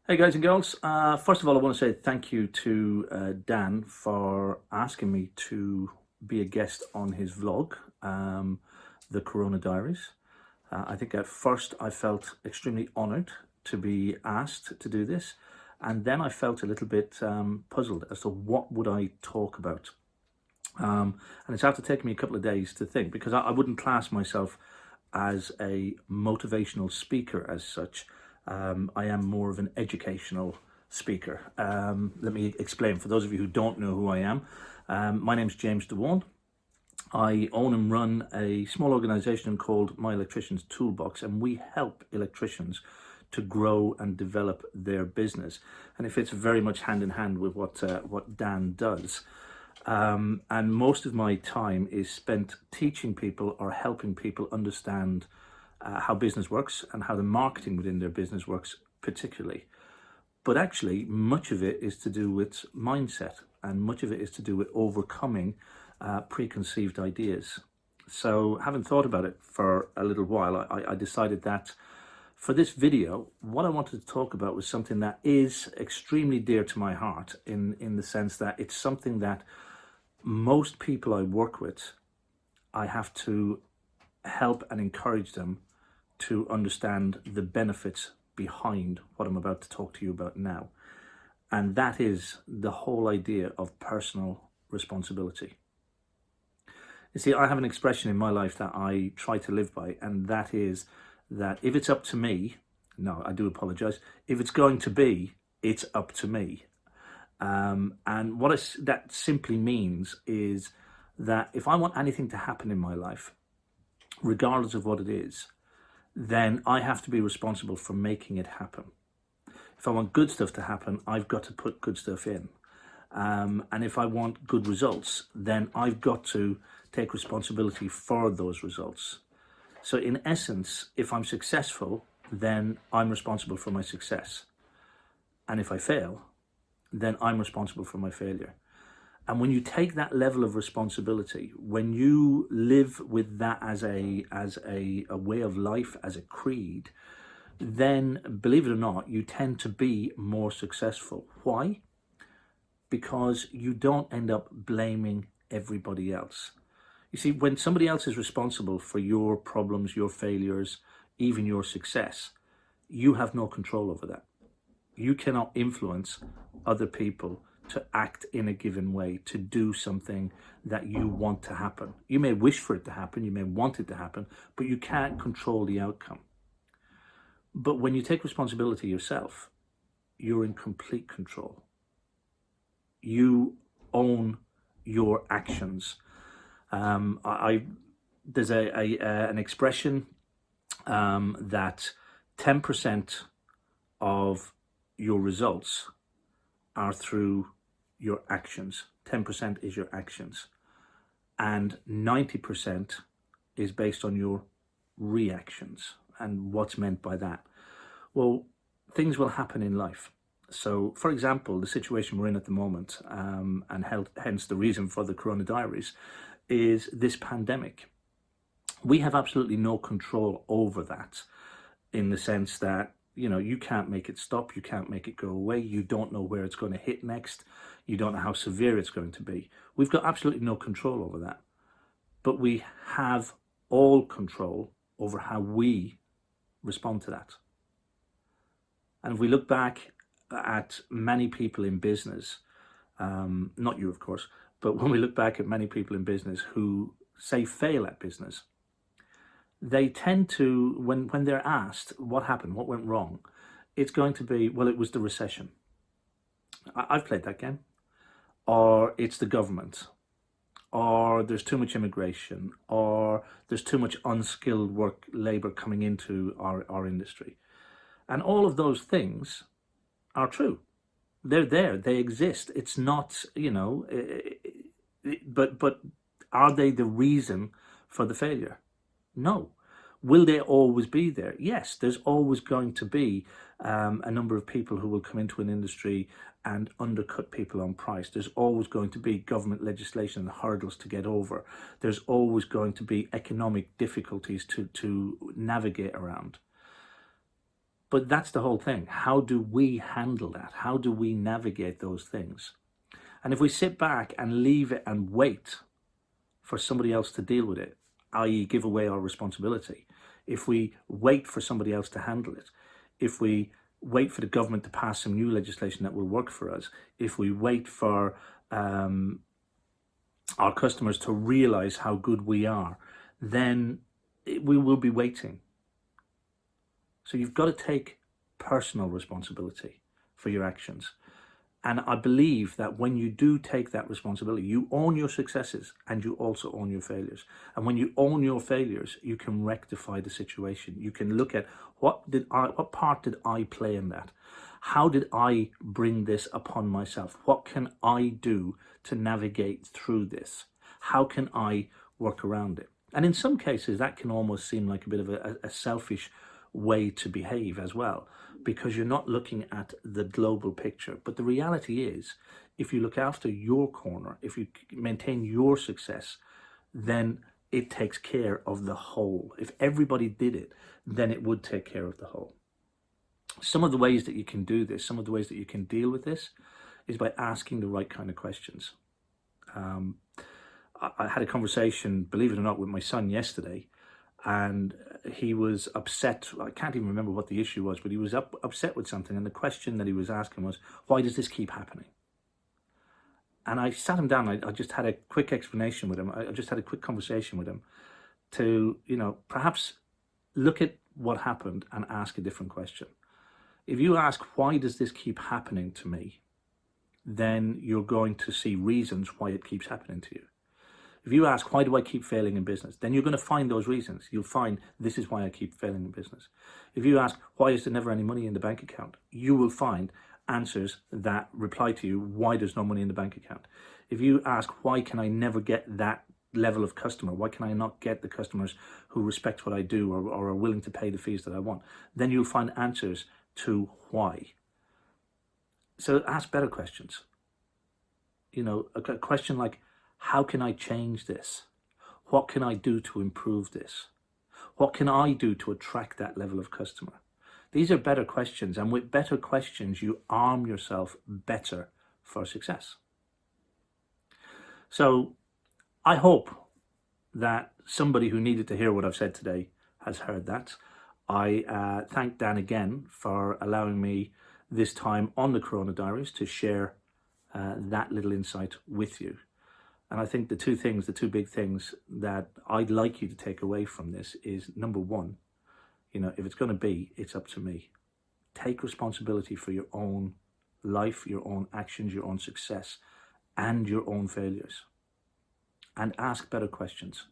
Hey guys and girls, first of all I want to say thank you to Dan for asking me to be a guest on his vlog, The Corona Diaries. I think at first I felt extremely honoured to be asked to do this, and then I felt a little bit puzzled as to what would I talk about. And it's after taking me a couple of days to think, because I wouldn't class myself as a motivational speaker as such. I am more of an educational speaker. Let me explain for those of you who don't know who I am. My name's James DeWan. I own and run a small organisation called My Electrician's Toolbox, and we help electricians to grow and develop their business. And it fits very much hand in hand with what Dan does. And most of my time is spent teaching people or helping people understand how business works and how the marketing within their business works particularly. But actually, much of it is to do with mindset, and much of it is to do with overcoming preconceived ideas. So having thought about it for a little while, I decided that for this video, what I wanted to talk about was something that is extremely dear to my heart in the sense that it's something that most people I work with, I have to help and encourage them to understand the benefits behind what I'm about to talk to you about now. And that is the whole idea of personal responsibility. You see, I have an expression in my life that I try to live by, and that is that if it's up to me, no, I do apologize, if it's going to be, it's up to me. And what that simply means is that if I want anything to happen in my life, regardless of what it is, then I have to be responsible for making it happen. If I want good stuff to happen, I've got to put good stuff in. And if I want good results, then I've got to take responsibility for those results. So in essence, if I'm successful, then I'm responsible for my success. And if I fail, then I'm responsible for my failure. And when you take that level of responsibility, when you live with that as a way of life, as a creed, then believe it or not, you tend to be more successful. Why? Because you don't end up blaming everybody else. You see, when somebody else is responsible for your problems, your failures, even your success, you have no control over that. You cannot influence other people to act in a given way, to do something that you want to happen. You may wish for it to happen, you may want it to happen, but you can't control the outcome. But when you take responsibility yourself, you're in complete control. You own your actions. There's an expression that 10% of your results are through your actions. 10% is your actions, and 90% is based on your reactions. And what's meant by that? Well, things will happen in life. So, for example, the situation we're in at the moment, and hence the reason for the Corona Diaries, is this pandemic. We have absolutely no control over that, in the sense that, you know, you can't make it stop, you can't make it go away, you don't know where it's going to hit next, you don't know how severe it's going to be. We've got absolutely no control over that. But we have all control over how we respond to that. And if we look back at many people in business, not you of course, but when we look back at many people in business who say fail at business, they tend to, when they're asked what happened, what went wrong, it's going to be, well, it was the recession. I've played that game. Or it's the government. Or there's too much immigration. Or there's too much unskilled labor coming into our industry. And all of those things are true. They're there, they exist. It's not, you know, but are they the reason for the failure? No. Will they always be there? Yes, there's always going to be a number of people who will come into an industry and undercut people on price. There's always going to be government legislation and hurdles to get over. There's always going to be economic difficulties to navigate around. But that's the whole thing. How do we handle that? How do we navigate those things? And if we sit back and leave it and wait for somebody else to deal with it, i.e. give away our responsibility, if we wait for somebody else to handle it, if we wait for the government to pass some new legislation that will work for us, if we wait for our customers to realize how good we are, then we will be waiting. So you've got to take personal responsibility for your actions. And I believe that when you do take that responsibility, you own your successes and you also own your failures. And when you own your failures, you can rectify the situation. You can look at what part did I play in that? How did I bring this upon myself? What can I do to navigate through this? How can I work around it? And in some cases, that can almost seem like a bit of a selfish way to behave as well, because you're not looking at the global picture. But the reality is, if you look after your corner, if you maintain your success, then it takes care of the whole. If everybody did it, then it would take care of the whole. Some of the ways that you can do this, some of the ways that you can deal with this, is by asking the right kind of questions. I had a conversation, believe it or not, with my son yesterday, and he was upset. I can't even remember what the issue was, but he was upset with something, and the question that he was asking was, why does this keep happening? And I sat him down. I just had a quick explanation with him. I just had a quick conversation with him to, perhaps look at what happened and ask a different question. If you ask, why does this keep happening to me? Then you're going to see reasons why it keeps happening to you. If you ask, why do I keep failing in business? Then you're going to find those reasons. You'll find, this is why I keep failing in business. If you ask, why is there never any money in the bank account? You will find answers that reply to you, why there's no money in the bank account. If you ask, why can I never get that level of customer? Why can I not get the customers who respect what I do or are willing to pay the fees that I want? Then you'll find answers to why. So ask better questions. A question like, how can I change this? What can I do to improve this? What can I do to attract that level of customer? These are better questions, and with better questions, you arm yourself better for success. So I hope that somebody who needed to hear what I've said today has heard that. I thank Dan again for allowing me this time on the Corona Diaries to share that little insight with you. And I think the two big things that I'd like you to take away from this is, number one, if it's going to be, it's up to me. Take responsibility for your own life, your own actions, your own success, and your own failures. And ask better questions.